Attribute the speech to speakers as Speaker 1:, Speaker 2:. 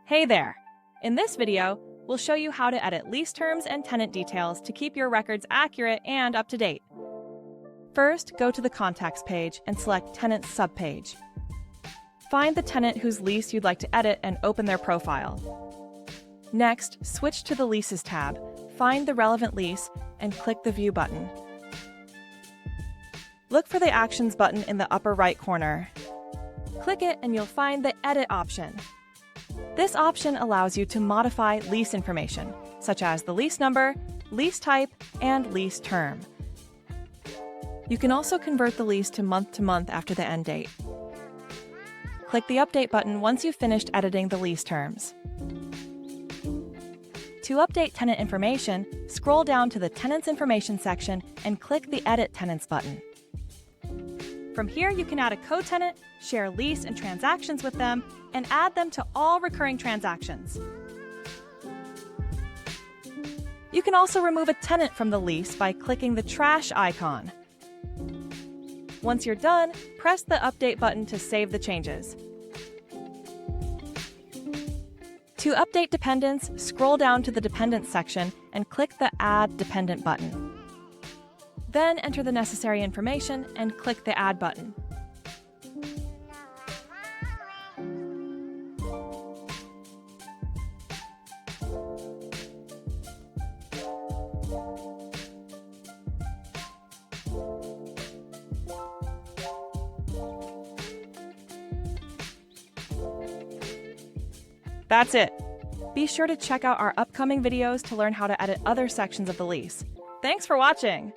Speaker 1: Hey there! In this video, we'll show you how to edit lease terms and tenant details to keep your records accurate and up to date. First, go to the Contacts page and select Tenants subpage. Find the tenant whose lease you'd like to edit and open their profile. Next, switch to the Leases tab, find the relevant lease, and click the View button. Look for the Actions button in the upper right corner. Click it and you'll find the Edit option. This option allows you to modify lease information, such as the lease number, lease type, and lease term. You can also convert the lease to month after the end date. Click the Update button once you've finished editing the lease terms. To update tenant information, scroll down to the Tenants Information section and click the Edit Tenants button. From here, you can add a co-tenant, share lease and transactions with them, and add them to all recurring transactions. You can also remove a tenant from the lease by clicking the trash icon. Once you're done, press the Update button to save the changes. To update dependents, scroll down to the Dependents section and click the Add Dependent button. Then enter the necessary information and click the Add button. That's it! Be sure to check out our upcoming videos to learn how to edit other sections of the lease. Thanks for watching!